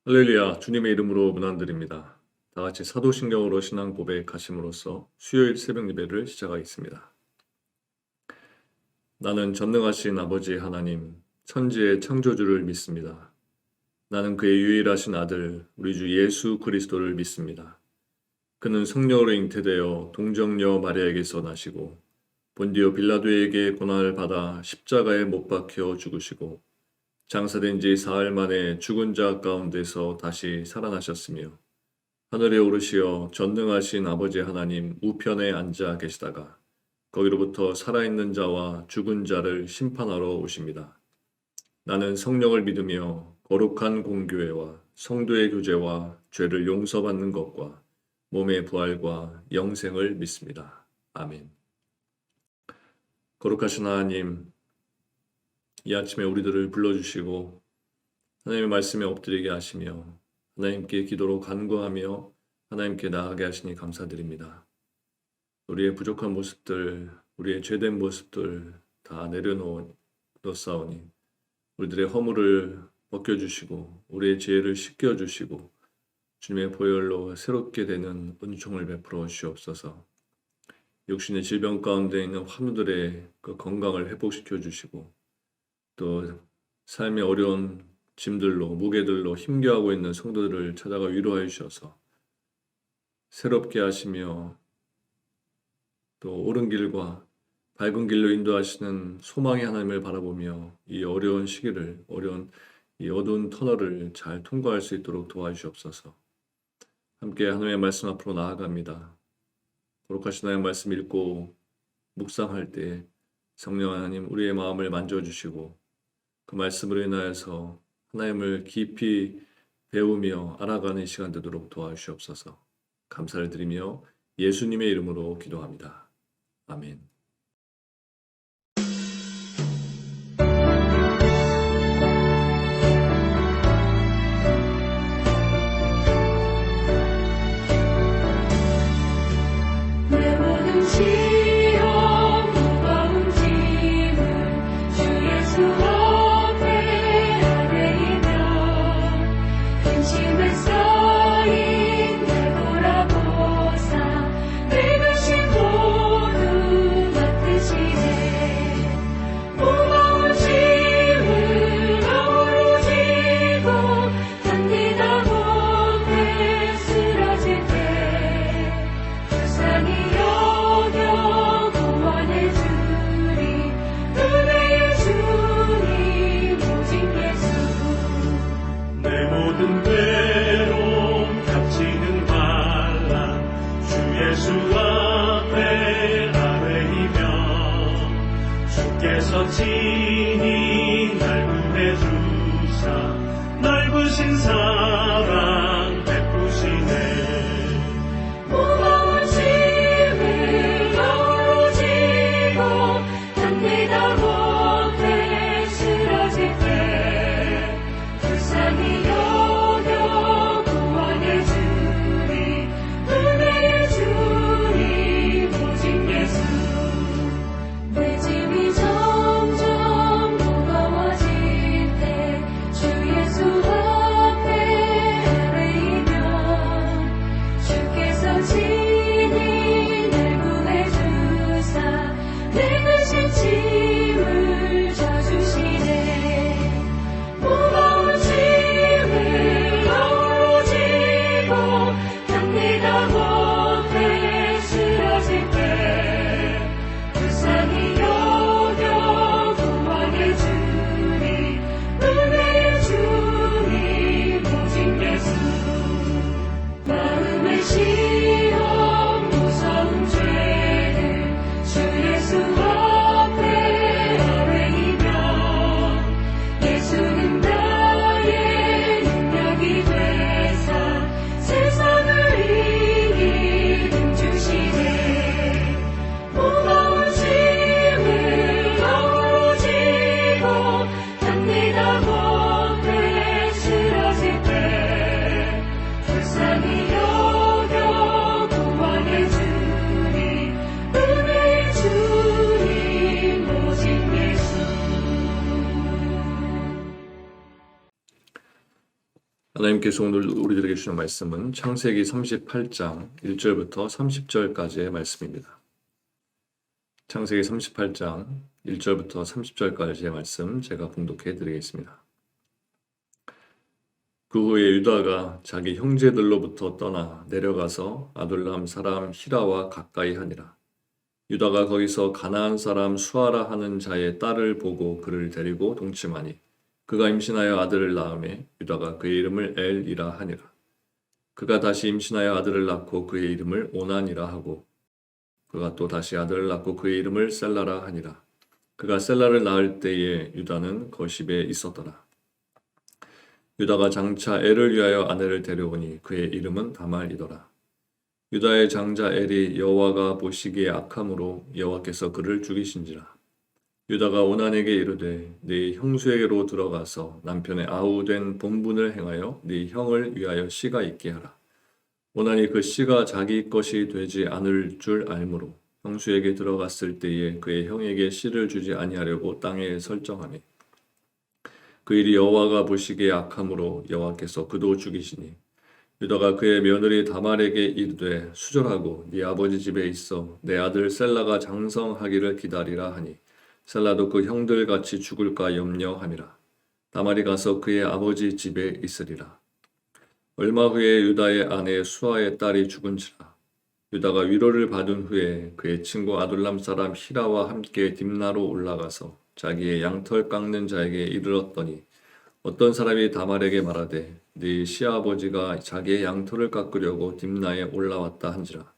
할렐루야, 주님의 이름으로 문안드립니다. 다 같이 사도신경으로 신앙 고백하심으로써 수요일 새벽 예배를 시작하겠습니다. 나는 전능하신 아버지 하나님, 천지의 창조주를 믿습니다. 나는 그의 유일하신 아들, 우리 주 예수 그리스도를 믿습니다. 그는 성령으로 잉태되어 동정녀 마리아에게서 나시고 본디오 빌라도에게 고난을 받아 십자가에 못 박혀 죽으시고 장사된 지 사흘 만에 죽은 자 가운데서 다시 살아나셨으며 하늘에 오르시어 전능하신 아버지 하나님 우편에 앉아 계시다가 거기로부터 살아있는 자와 죽은 자를 심판하러 오십니다. 나는 성령을 믿으며 거룩한 공교회와 성도의 교제와 죄를 용서받는 것과 몸의 부활과 영생을 믿습니다. 아멘. 거룩하신 하나님, 이 아침에 우리들을 불러주시고 하나님의 말씀에 엎드리게 하시며 하나님께 기도로 간구하며 하나님께 나아가게 하시니 감사드립니다. 우리의 부족한 모습들, 우리의 죄된 모습들 다 내려놓사오니 우리들의 허물을 벗겨주시고 우리의 죄를 씻겨주시고 주님의 보혈로 새롭게 되는 은총을 베풀어 주시옵소서. 육신의 질병 가운데 있는 환우들의 그 건강을 회복시켜 주시고 또 삶의 어려운 짐들로 무게들로 힘겨워하고 있는 성도들을 찾아가 위로하여 주셔서 새롭게 하시며 또 옳은 길과 밝은 길로 인도하시는 소망의 하나님을 바라보며 이 어려운 시기를 이 어두운 터널을 잘 통과할 수 있도록 도와주시옵소서. 함께 하나님의 말씀 앞으로 나아갑니다. 거룩하신 하나님의 말씀 읽고 묵상할 때 성령 하나님 우리의 마음을 만져주시고 그 말씀으로 인하여서 하나님을 깊이 배우며 알아가는 시간 되도록 도와주시옵소서. 감사를 드리며 예수님의 이름으로 기도합니다. 아멘. 친히 날 구해주사 넓으신 사랑 베푸시네. 무거운 짐을 아울러 지고 견디다 못해 쓰러질 때 불쌍히 여겨 구원해 주리 은혜의 주님 오직 예수. 내 짐이 점점 무거워질 때 주 예수 앞에 하나님께서 오늘 우리들에게 주는 말씀은 창세기 38장 1절부터 30절까지의 말씀입니다. 창세기 38장 1절부터 30절까지의 말씀 제가 봉독해 드리겠습니다. 그 후에 유다가 자기 형제들로부터 떠나 내려가서 아둘람 사람 히라와 가까이 하니라. 유다가 거기서 가나안 사람 수아라 하는 자의 딸을 보고 그를 데리고 동침하니 그가 임신하여 아들을 낳음에 유다가 그의 이름을 엘이라 하니라. 그가 다시 임신하여 아들을 낳고 그의 이름을 오난이라 하고 그가 또 다시 아들을 낳고 그의 이름을 셀라라 하니라. 그가 셀라를 낳을 때에 유다는 거십에 있었더라. 유다가 장차 엘을 위하여 아내를 데려오니 그의 이름은 다말이더라. 유다의 장자 엘이 여호와가 보시기에 악함으로 여호와께서 그를 죽이신지라. 유다가 오난에게 이르되 네 형수에게로 들어가서 남편의 아우된 본분을 행하여 네 형을 위하여 씨가 있게 하라. 오난이 그 씨가 자기 것이 되지 않을 줄 알므로 형수에게 들어갔을 때에 그의 형에게 씨를 주지 아니하려고 땅에 설정하니 그 일이 여호와가 보시기에 악함으로 여호와께서 그도 죽이시니 유다가 그의 며느리 다말에게 이르되 수절하고 네 아버지 집에 있어 내 아들 셀라가 장성하기를 기다리라 하니 셀라도 그 형들 같이 죽을까 염려함이라. 다말이 가서 그의 아버지 집에 있으리라. 얼마 후에 유다의 아내 수아의 딸이 죽은지라. 유다가 위로를 받은 후에 그의 친구 아둘람 사람 히라와 함께 딥나로 올라가서 자기의 양털 깎는 자에게 이르렀더니 어떤 사람이 다말에게 말하되 네 시아버지가 자기의 양털을 깎으려고 딥나에 올라왔다 한지라.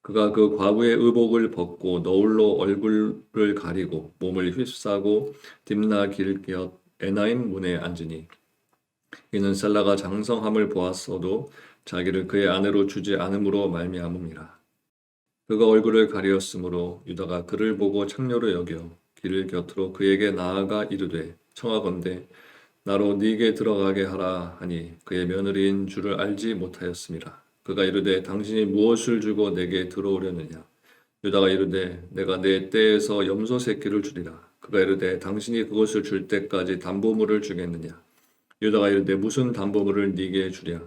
그가 그 과부의 의복을 벗고 너울로 얼굴을 가리고 몸을 휩싸고 딥나 길곁 에나임 문에 앉으니 이는 셀라가 장성함을 보았어도 자기를 그의 아내로 주지 않음으로 말미암음이라. 그가 얼굴을 가리었으므로 유다가 그를 보고 창녀로 여겨 길 곁으로 그에게 나아가 이르되 청하건대 나로 네게 들어가게 하라 하니 그의 며느리인 줄을 알지 못하였음이라. 그가 이르되 당신이 무엇을 주고 내게 들어오려느냐. 유다가 이르되 내가 내 떼에서 염소 새끼를 주리라. 그가 이르되 당신이 그것을 줄 때까지 담보물을 주겠느냐. 유다가 이르되 무슨 담보물을 네게 주랴.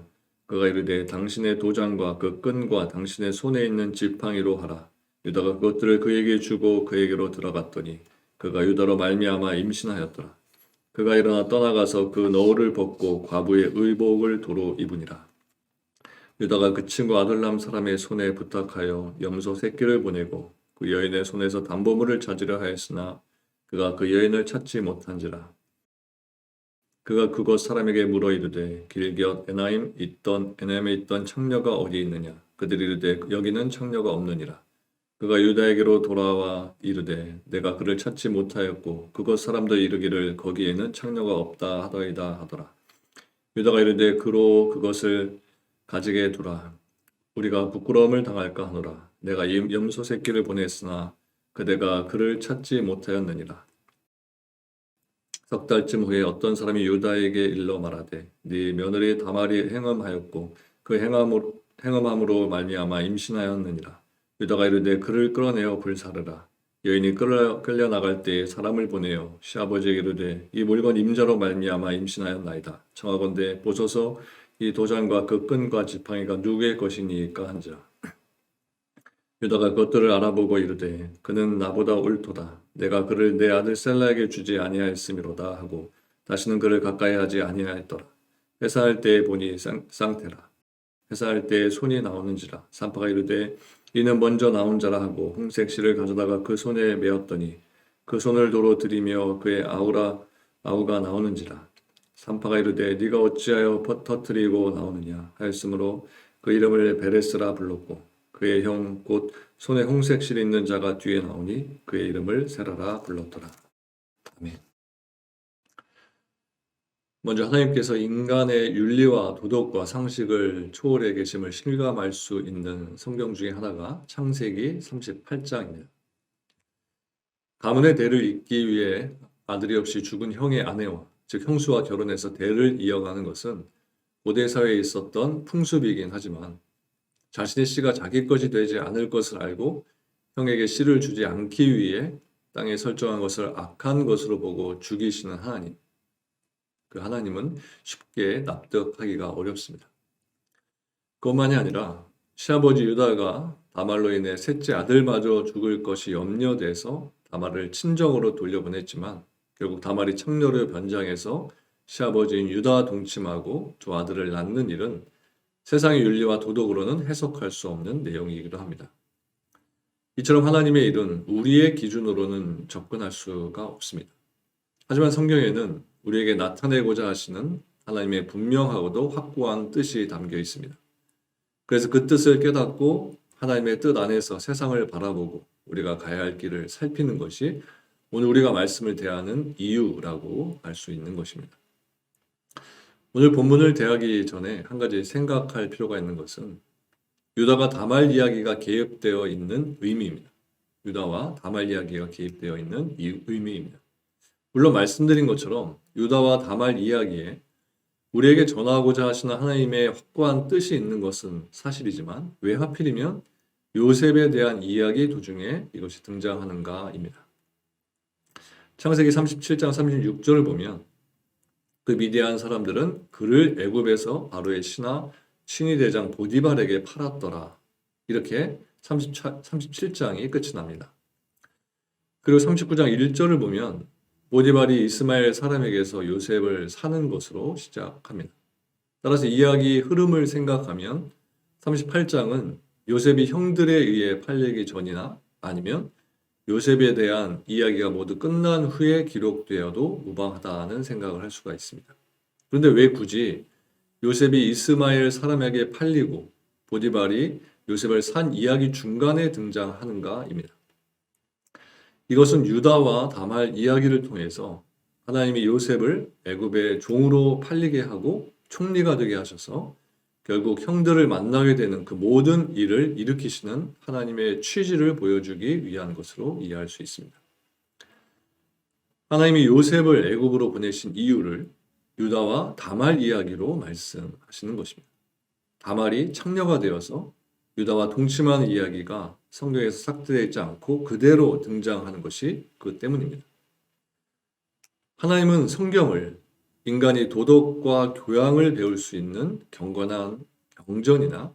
그가 이르되 당신의 도장과 그 끈과 당신의 손에 있는 지팡이로 하라. 유다가 그것들을 그에게 주고 그에게로 들어갔더니 그가 유다로 말미암아 임신하였더라. 그가 일어나 떠나가서 그 너울을 벗고 과부의 의복을 도로 입으니라. 유다가 그 친구 아둘람 사람의 손에 부탁하여 염소 새끼를 보내고 그 여인의 손에서 담보물을 찾으려 하였으나 그가 그 여인을 찾지 못한지라. 그가 그곳 사람에게 물어 이르되 길곁 에나임에 있던 창녀가 어디 있느냐. 그들이 이르되 여기는 창녀가 없느니라. 그가 유다에게로 돌아와 이르되 내가 그를 찾지 못하였고 그곳 사람도 이르기를 거기에는 창녀가 없다 하더이다 하더라. 유다가 이르되 그로 그것을 가지게 두라. 우리가 부끄러움을 당할까 하노라. 내가 이 염소 새끼를 보냈으나 그대가 그를 찾지 못하였느니라. 석 달쯤 후에 어떤 사람이 유다에게 일러 말하되 네 며느리 다말이 행음하였고 그 행음함으로 말미암아 임신하였느니라. 유다가 이르되 그를 끌어내어 불사르라. 여인이 끌려 나갈 때에 사람을 보내어 시아버지에게 이르되 이 물건 임자로 말미암아 임신하였나이다. 청하건대 보소서 이 도장과 그 끈과 지팡이가 누구의 것이니까 한지라. 유다가 그것들을 알아보고 이르되 그는 나보다 옳도다. 내가 그를 내 아들 셀라에게 주지 아니하였음이로다 하고 다시는 그를 가까이 하지 아니하였더라. 회사할 때에 보니 쌍태라. 회사할 때에 손이 나오는지라. 산파가 이르되 이는 먼저 나온 자라 하고 홍색 실을 가져다가 그 손에 메었더니 그 손을 도로 들이며 그의 아우가 나오는지라. 산파가 이르되 네가 어찌하여 터뜨리고 나오느냐 하였으므로 그 이름을 베레스라 불렀고 그의 형 곧 손에 홍색 실이 있는 자가 뒤에 나오니 그의 이름을 세라라 불렀더라. 아멘. 먼저 하나님께서 인간의 윤리와 도덕과 상식을 초월해 계심을 실감할 수 있는 성경 중에 하나가 창세기 38장입니다. 가문의 대를 잇기 위해 아들이 없이 죽은 형의 아내와 즉 형수와 결혼해서 대를 이어가는 것은 고대 사회에 있었던 풍습이긴 하지만 자신의 씨가 자기 것이 되지 않을 것을 알고 형에게 씨를 주지 않기 위해 땅에 설정한 것을 악한 것으로 보고 죽이시는 하나님. 그 하나님은 쉽게 납득하기가 어렵습니다. 그것만이 아니라 시아버지 유다가 다말로 인해 셋째 아들마저 죽을 것이 염려돼서 다말을 친정으로 돌려보냈지만 결국 다말이 창녀로 변장해서 시아버지인 유다와 동침하고 두 아들을 낳는 일은 세상의 윤리와 도덕으로는 해석할 수 없는 내용이기도 합니다. 이처럼 하나님의 일은 우리의 기준으로는 접근할 수가 없습니다. 하지만 성경에는 우리에게 나타내고자 하시는 하나님의 분명하고도 확고한 뜻이 담겨 있습니다. 그래서 그 뜻을 깨닫고 하나님의 뜻 안에서 세상을 바라보고 우리가 가야 할 길을 살피는 것이 오늘 우리가 말씀을 대하는 이유라고 할 수 있는 것입니다. 오늘 본문을 대하기 전에 한 가지 생각할 필요가 있는 것은 유다가 다말 이야기가 개입되어 있는 의미입니다. 유다와 다말 이야기가 개입되어 있는 이 의미입니다. 물론 말씀드린 것처럼 유다와 다말 이야기에 우리에게 전하고자 하시는 하나님의 확고한 뜻이 있는 것은 사실이지만 왜 하필이면 요셉에 대한 이야기 도중에 이것이 등장하는가입니다. 창세기 37장 36절을 보면 그 미디안 사람들은 그를 애굽에서 바로의 신하 대장 보디발에게 팔았더라. 이렇게 37장이 끝이 납니다. 그리고 39장 1절을 보면 보디발이 이스마엘 사람에게서 요셉을 사는 것으로 시작합니다. 따라서 이야기 흐름을 생각하면 38장은 요셉이 형들에 의해 팔리기 전이나 아니면 요셉에 대한 이야기가 모두 끝난 후에 기록되어도 무방하다는 생각을 할 수가 있습니다. 그런데 왜 굳이 요셉이 이스마엘 사람에게 팔리고 보디발이 요셉을 산 이야기 중간에 등장하는가입니다. 이것은 유다와 다말 이야기를 통해서 하나님이 요셉을 애굽의 종으로 팔리게 하고 총리가 되게 하셔서 결국 형들을 만나게 되는 그 모든 일을 일으키시는 하나님의 취지를 보여주기 위한 것으로 이해할 수 있습니다. 하나님이 요셉을 애굽으로 보내신 이유를 유다와 다말 이야기로 말씀하시는 것입니다. 다말이 창녀가 되어서 유다와 동침하는 이야기가 성경에서 삭제되어 있지 않고 그대로 등장하는 것이 그 때문입니다. 하나님은 성경을 인간이 도덕과 교양을 배울 수 있는 경건한 경전이나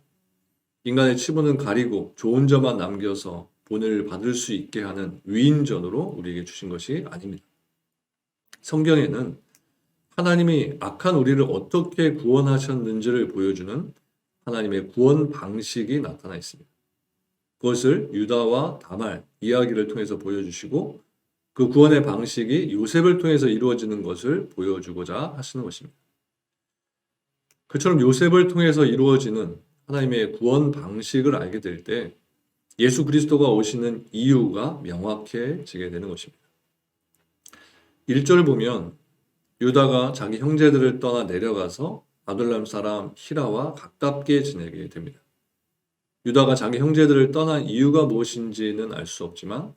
인간의 치부는 가리고 좋은 점만 남겨서 본을 받을 수 있게 하는 위인전으로 우리에게 주신 것이 아닙니다. 성경에는 하나님이 악한 우리를 어떻게 구원하셨는지를 보여주는 하나님의 구원 방식이 나타나 있습니다. 그것을 유다와 다말 이야기를 통해서 보여주시고 그 구원의 방식이 요셉을 통해서 이루어지는 것을 보여주고자 하시는 것입니다. 그처럼 요셉을 통해서 이루어지는 하나님의 구원 방식을 알게 될 때 예수 그리스도가 오시는 이유가 명확해지게 되는 것입니다. 1절을 보면 유다가 자기 형제들을 떠나 내려가서 아둘람 사람 히라와 가깝게 지내게 됩니다. 유다가 자기 형제들을 떠난 이유가 무엇인지는 알 수 없지만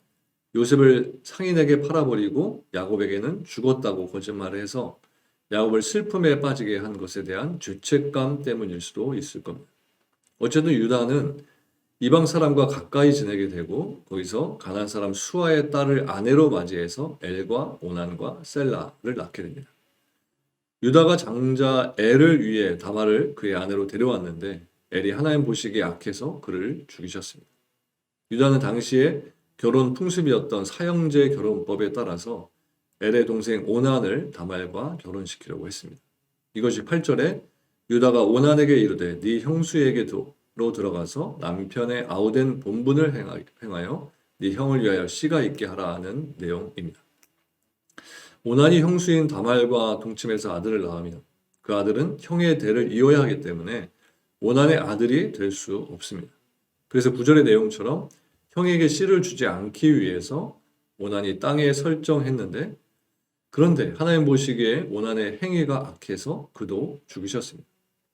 요셉을 상인에게 팔아버리고 야곱에게는 죽었다고 거짓말을 해서 야곱을 슬픔에 빠지게 한 것에 대한 죄책감 때문일 수도 있을 겁니다. 어쨌든 유다는 이방 사람과 가까이 지내게 되고 거기서 가나안 사람 수아의 딸을 아내로 맞이해서 엘과 오난과 셀라를 낳게 됩니다. 유다가 장자 엘을 위해 다말을 그의 아내로 데려왔는데 엘이 하나님 보시기에 악해서 그를 죽이셨습니다. 유다는 당시에 결혼 풍습이었던 사형제 결혼법에 따라서 엘의 동생 오난을 다말과 결혼시키려고 했습니다. 이것이 8절에 유다가 오난에게 이르되 네 형수에게로 들어가서 남편의 아우된 본분을 행하여 네 형을 위하여 씨가 있게 하라는 내용입니다. 오난이 형수인 다말과 동침해서 아들을 낳으면 그 아들은 형의 대를 이어야 하기 때문에 오난의 아들이 될 수 없습니다. 그래서 9절의 내용처럼 형에게 씨를 주지 않기 위해서 오난이 땅에 설정했는데 그런데 하나님 보시기에 오난의 행위가 악해서 그도 죽이셨습니다.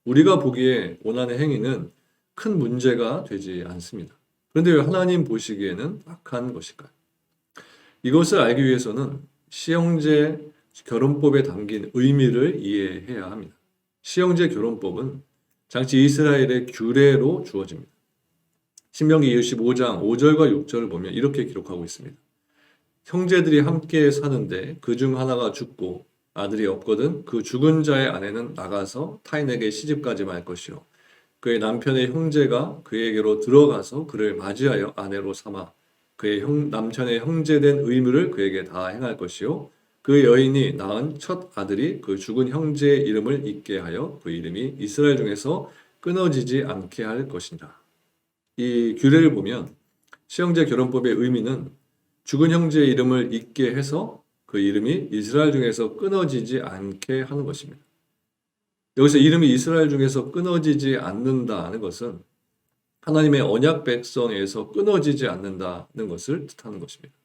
우리가 보기에 오난의 행위는 큰 문제가 되지 않습니다. 그런데 왜 하나님 보시기에는 악한 것일까요? 이것을 알기 위해서는 시형제 결혼법에 담긴 의미를 이해해야 합니다. 시형제 결혼법은 장치 이스라엘의 규례로 주어집니다. 신명기 25장 5절과 6절을 보면 이렇게 기록하고 있습니다. 형제들이 함께 사는데 그중 하나가 죽고 아들이 없거든 그 죽은 자의 아내는 나가서 타인에게 시집가지 말 것이요 그의 남편의 형제가 그에게로 들어가서 그를 맞이하여 아내로 삼아 그의 남편의 형제된 의무를 그에게 다 행할 것이요 그 여인이 낳은 첫 아들이 그 죽은 형제의 이름을 잊게 하여 그 이름이 이스라엘 중에서 끊어지지 않게 할 것이니라. 이 규례를 보면 시형제 결혼법의 의미는 죽은 형제의 이름을 잊게 해서 그 이름이 이스라엘 중에서 끊어지지 않게 하는 것입니다. 여기서 이름이 이스라엘 중에서 끊어지지 않는다는 것은 하나님의 언약 백성에서 끊어지지 않는다는 것을 뜻하는 것입니다.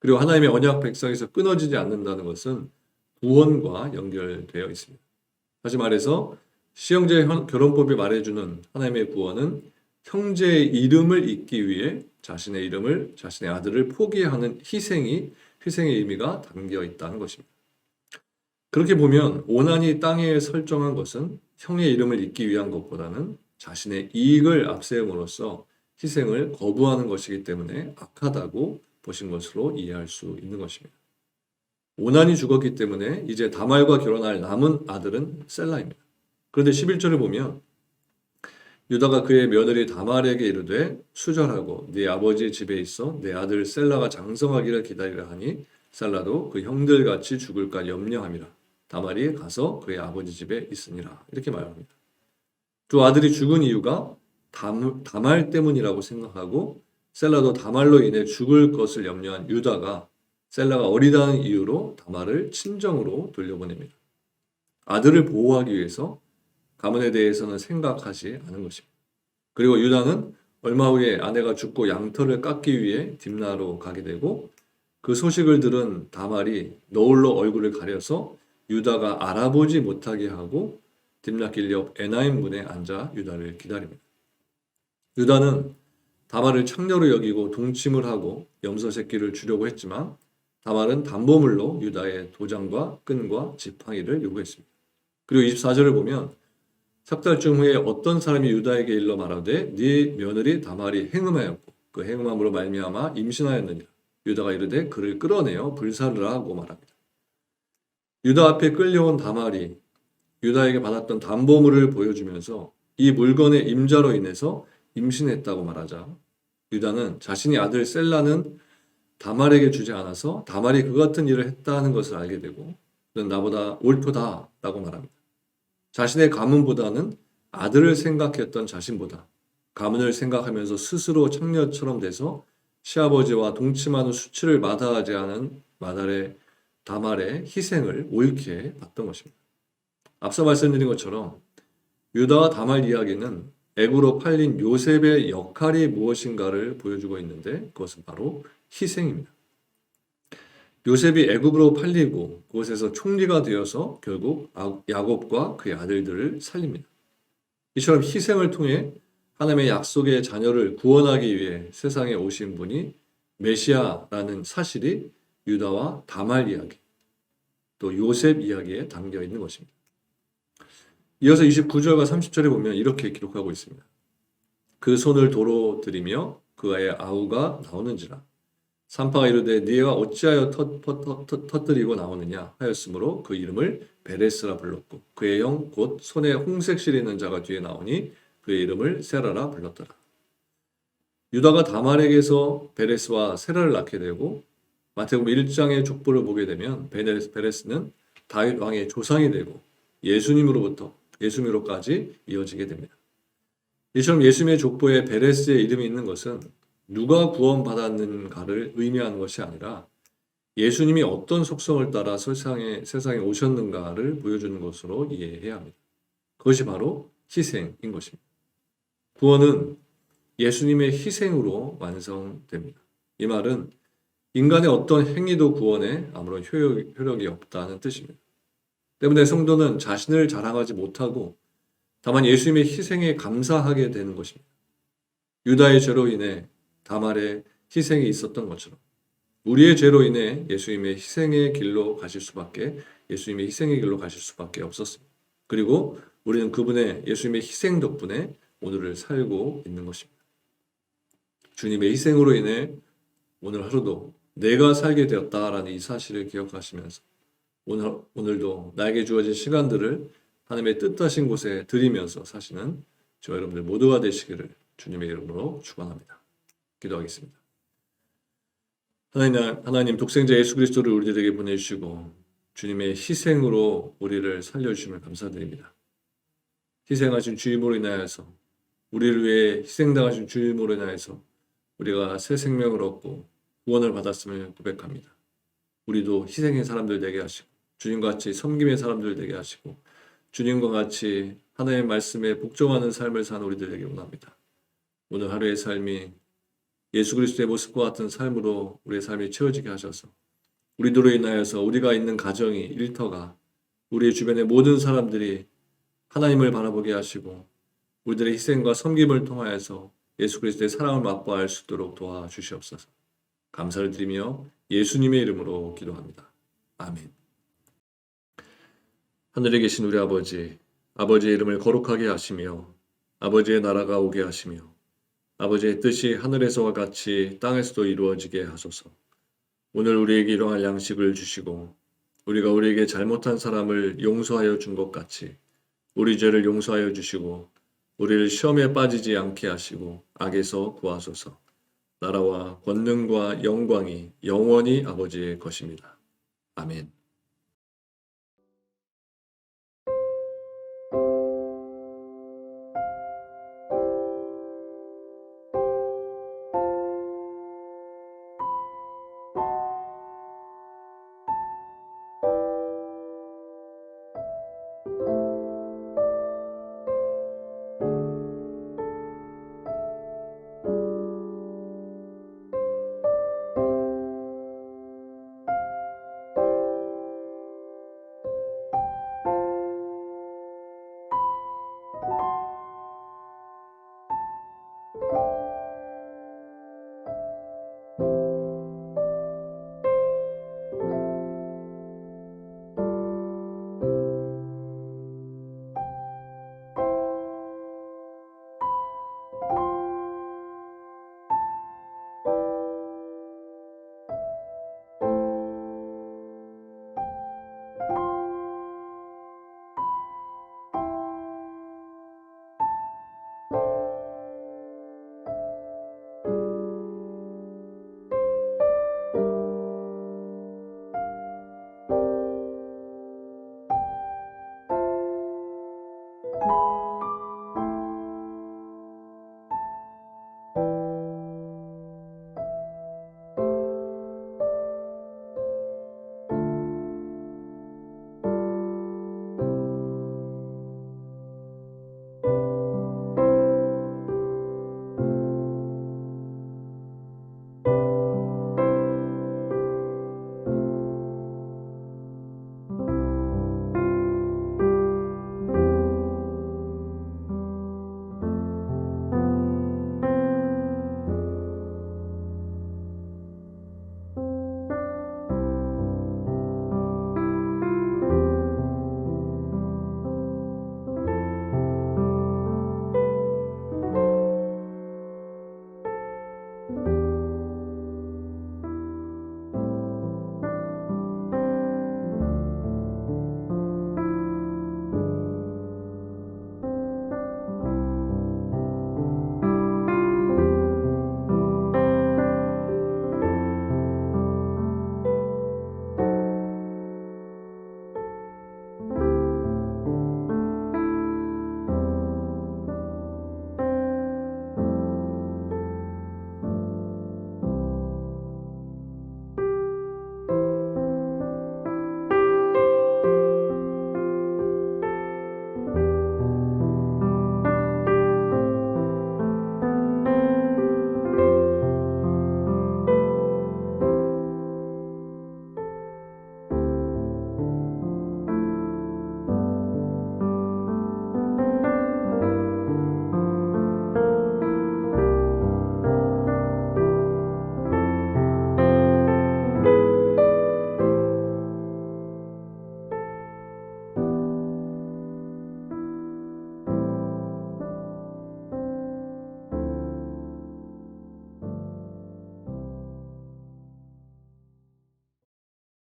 그리고 하나님의 언약 백성에서 끊어지지 않는다는 것은 구원과 연결되어 있습니다. 다시 말해서 시형제 결혼법이 말해주는 하나님의 구원은 형제의 이름을 잊기 위해 자신의 이름을, 자신의 아들을 포기하는 희생의 의미가 담겨 있다는 것입니다. 그렇게 보면 오난이 땅에 설정한 것은 형의 이름을 잊기 위한 것보다는 자신의 이익을 앞세움으로써 희생을 거부하는 것이기 때문에 악하다고 보신 것으로 이해할 수 있는 것입니다. 오난이 죽었기 때문에 이제 다말과 결혼할 남은 아들은 셀라입니다. 그런데 11절을 보면 유다가 그의 며느리 다말에게 이르되 수절하고 네 아버지 집에 있어 내 아들 셀라가 장성하기를 기다리라 하니 셀라도 그 형들같이 죽을까 염려함이라. 다말이 가서 그의 아버지 집에 있으니라. 이렇게 말합니다. 두 아들이 죽은 이유가 다말 때문이라고 생각하고 셀라도 다말로 인해 죽을 것을 염려한 유다가 셀라가 어리다는 이유로 다말을 친정으로 돌려보냅니다. 아들을 보호하기 위해서 가문에 대해서는 생각하지 않은 것입니다. 그리고 유다는 얼마 후에 아내가 죽고 양털을 깎기 위해 딥나로 가게 되고 그 소식을 들은 다말이 너울로 얼굴을 가려서 유다가 알아보지 못하게 하고 딥나길 옆 에나임 문에 앉아 유다를 기다립니다. 유다는 다말을 창녀로 여기고 동침을 하고 염소 새끼를 주려고 했지만 다말은 담보물로 유다의 도장과 끈과 지팡이를 요구했습니다. 그리고 24절을 보면 석 달쯤 후에 어떤 사람이 유다에게 일러 말하되 네 며느리 다말이 행음하였고 그 행음함으로 말미암아 임신하였느니라. 유다가 이르되 그를 끌어내어 불사르라 하고 말합니다. 유다 앞에 끌려온 다말이 유다에게 받았던 담보물을 보여주면서 이 물건의 임자로 인해서 임신했다고 말하자 유다는 자신이 아들 셀라는 다말에게 주지 않아서 다말이 그 같은 일을 했다는 것을 알게 되고 그는 나보다 옳도다 라고 말합니다. 자신의 가문보다는 아들을 생각했던 자신보다 가문을 생각하면서 스스로 창녀처럼 돼서 시아버지와 동침하는 수치를 마다하지 않은 다말의 희생을 옳게 봤던 것입니다. 앞서 말씀드린 것처럼 유다와 다말 이야기는 애굽으로 팔린 요셉의 역할이 무엇인가를 보여주고 있는데 그것은 바로 희생입니다. 요셉이 애굽으로 팔리고 그곳에서 총리가 되어서 결국 야곱과 그의 아들들을 살립니다. 이처럼 희생을 통해 하나님의 약속의 자녀를 구원하기 위해 세상에 오신 분이 메시아라는 사실이 유다와 다말 이야기, 또 요셉 이야기에 담겨 있는 것입니다. 이어서 29절과 30절에 보면 이렇게 기록하고 있습니다. 그 손을 도로 들이며 그의 아우가 나오는지라. 산파가 이르되 네가 어찌하여 터뜨리고 나오느냐 하였으므로 그 이름을 베레스라 불렀고 그의 형 곧 손에 홍색실 있는 자가 뒤에 나오니 그의 이름을 세라라 불렀더라. 유다가 다말에게서 베레스와 세라를 낳게 되고 마태복음 1장의 족보를 보게 되면 베레스는 다윗 왕의 조상이 되고 예수님으로까지 이어지게 됩니다. 이처럼 예수님의 족보에 베레스의 이름이 있는 것은 누가 구원받았는가를 의미하는 것이 아니라 예수님이 어떤 속성을 따라 세상에 오셨는가를 보여주는 것으로 이해해야 합니다. 그것이 바로 희생인 것입니다. 구원은 예수님의 희생으로 완성됩니다. 이 말은 인간의 어떤 행위도 구원에 아무런 효력이 없다는 뜻입니다. 때문에 성도는 자신을 자랑하지 못하고 다만 예수님의 희생에 감사하게 되는 것입니다. 유다의 죄로 인해 다말의 희생이 있었던 것처럼 우리의 죄로 인해 예수님의 희생의 길로 가실 수밖에 없었습니다. 그리고 우리는 그분의 예수님의 희생 덕분에 오늘을 살고 있는 것입니다. 주님의 희생으로 인해 오늘 하루도 내가 살게 되었다라는 이 사실을 기억하시면서 오늘도 나에게 주어진 시간들을 하나님의 뜻하신 곳에 드리면서 사시는 저와 여러분들 모두가 되시기를 주님의 이름으로 축원합니다. 기도하겠습니다. 하나님 독생자 예수 그리스도를 우리들에게 보내주시고 주님의 희생으로 우리를 살려주심을 감사드립니다. 희생하신 주님으로 인하여서 우리를 위해 희생당하신 주님으로 인하여서 우리가 새 생명을 얻고 구원을 받았음을 고백합니다. 우리도 희생의 사람들 되게 하시고 주님과 같이 섬김의 사람들 되게 하시고 주님과 같이 하나님의 말씀에 복종하는 삶을 사는 우리들에게 원합니다. 오늘 하루의 삶이 예수 그리스도의 모습과 같은 삶으로 우리의 삶이 채워지게 하셔서 우리들로 인하여서 우리가 있는 가정이 일터가 우리 주변의 모든 사람들이 하나님을 바라보게 하시고 우리들의 희생과 섬김을 통하여서 예수 그리스도의 사랑을 맛보아할 수 있도록 도와주시옵소서. 감사를 드리며 예수님의 이름으로 기도합니다. 아멘. 하늘에 계신 우리 아버지, 아버지의 이름을 거룩하게 하시며 아버지의 나라가 오게 하시며 아버지의 뜻이 하늘에서와 같이 땅에서도 이루어지게 하소서. 오늘 우리에게 일용할 양식을 주시고 우리가 우리에게 잘못한 사람을 용서하여 준 것 같이 우리 죄를 용서하여 주시고 우리를 시험에 빠지지 않게 하시고 악에서 구하소서. 나라와 권능과 영광이 영원히 아버지의 것입니다. 아멘.